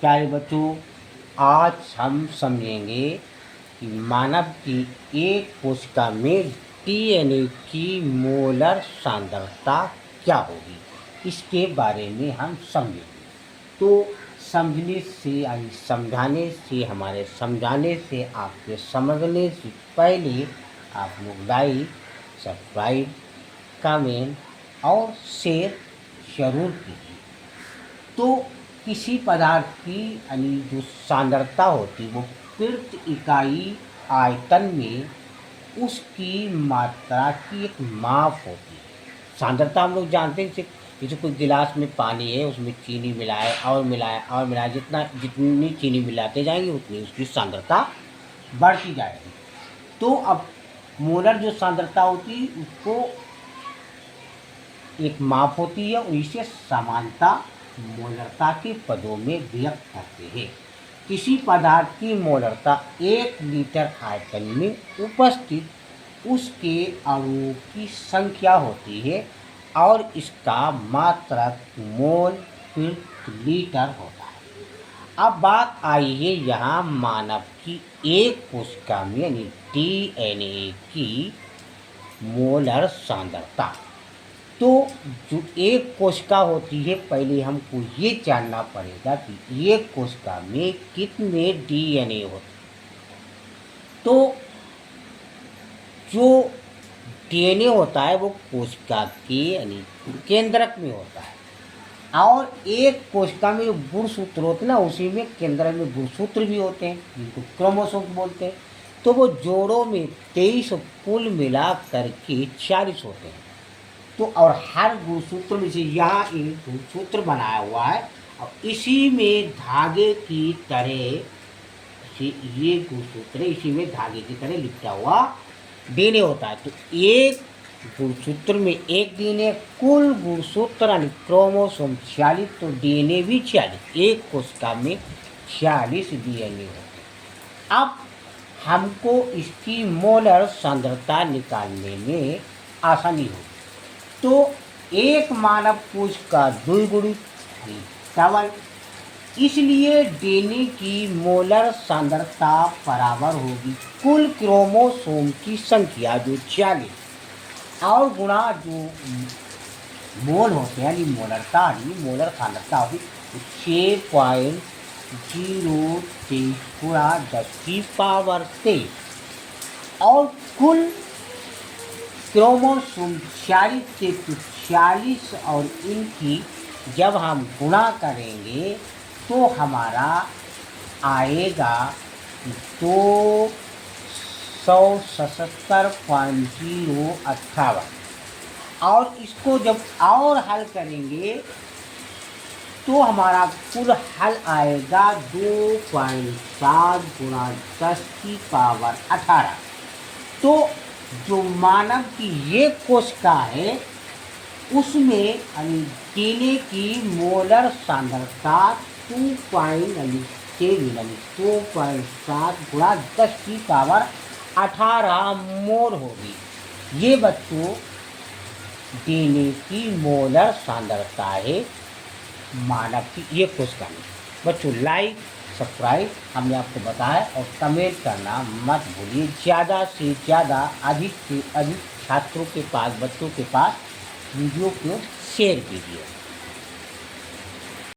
प्यारे बच्चों, आज हम समझेंगे कि मानव की एक कोशिका में डीएनए की मोलर सांद्रता क्या होगी, इसके बारे में हम समझेंगे। तो समझने से यानी समझाने से, हमारे समझाने से, आपके समझने से पहले आप लोग लाइक, सब्सक्राइब, कमेंट और शेयर जरूर कीजिए। तो किसी पदार्थ की यानी जो सांद्रता होती है वो प्रति इकाई आयतन में उसकी मात्रा की एक माप होती है। सांद्रता हम लोग जानते हैं, जैसे कोई गिलास में पानी है, उसमें चीनी मिलाए और मिलाए और मिलाए, जितनी चीनी मिलाते जाएंगे उतनी उसकी सांद्रता बढ़ती जाएगी। तो अब मोलर जो सांद्रता होती है उसको एक माप होती है और इसे समानता मोलरता के पदों में व्यक्त करते हैं। किसी पदार्थ की मोलरता 1 लीटर आयतन में उपस्थित उसके अणुओं की संख्या होती है और इसका मात्रक मोल प्रति लीटर होता है। अब बात आई है यहाँ मानव की एक कोशिका में यानी डीएनए की मोलर सांद्रता। तो जो एक कोशिका होती है, पहले हमको ये जानना पड़ेगा कि एक कोशिका में कितने डीएनए होते हैं। तो जो डीएनए होता है वो कोशिका के यानी केंद्रक में होता है और एक कोशिका में जो गुणसूत्र होते हैं ना, उसी में केंद्रक में गुणसूत्र भी होते हैं जिनको क्रोमोसोम बोलते हैं। तो वो जोड़ों में 23 कुल मिला करके 40 होते हैं। तो और हर गुणसूत्र में से यहाँ एक गुणसूत्र बनाया हुआ है और इसी में धागे की तरह ये गुणसूत्र इसी में धागे की तरह लिखा हुआ डीएनए होता है। तो एक गुणसूत्र में एक डीएनए, कुल गुणसूत्र यानी क्रोमोसोम 46, तो डीएनए भी 46। एक कोशिका में 46 डीएनए होते हैं। अब हमको इसकी मोलर सांद्रता निकालने में आसानी होगी। तो एक मानव कोशिका द्विगुणित 7, इसलिए डीएनए की मोलर सांद्रता बराबर होगी कुल क्रोमोसोम की संख्या जो 46 और गुणा जो मोल होते हैं यानी मोलरता यानी मोलर सांद्रता होगी 6.023 गुणा 10⁻23 और कुल क्रोमोसोम 40 से 40 और इनकी जब हम गुणा करेंगे तो हमारा आएगा 277.058 और इसको जब और हल करेंगे तो हमारा कुल हल आएगा 2.7 गुणा 10⁻18। तो जो मानव की ये कोशिका है उसमें यानी डीएनए की मोलर सांद्रता 2.7 गुणा 10⁻18 मोल होगी। ये बच्चों डीएनए की मोलर सांद्रता है मानव की ये कोशिका में। बच्चों लाइक, सब्सक्राइब हमने आपको बताया और कमेंट करना मत भूलिए। ज़्यादा से ज़्यादा, अधिक से अधिक छात्रों के पास, बच्चों के पास वीडियो को शेयर कीजिए।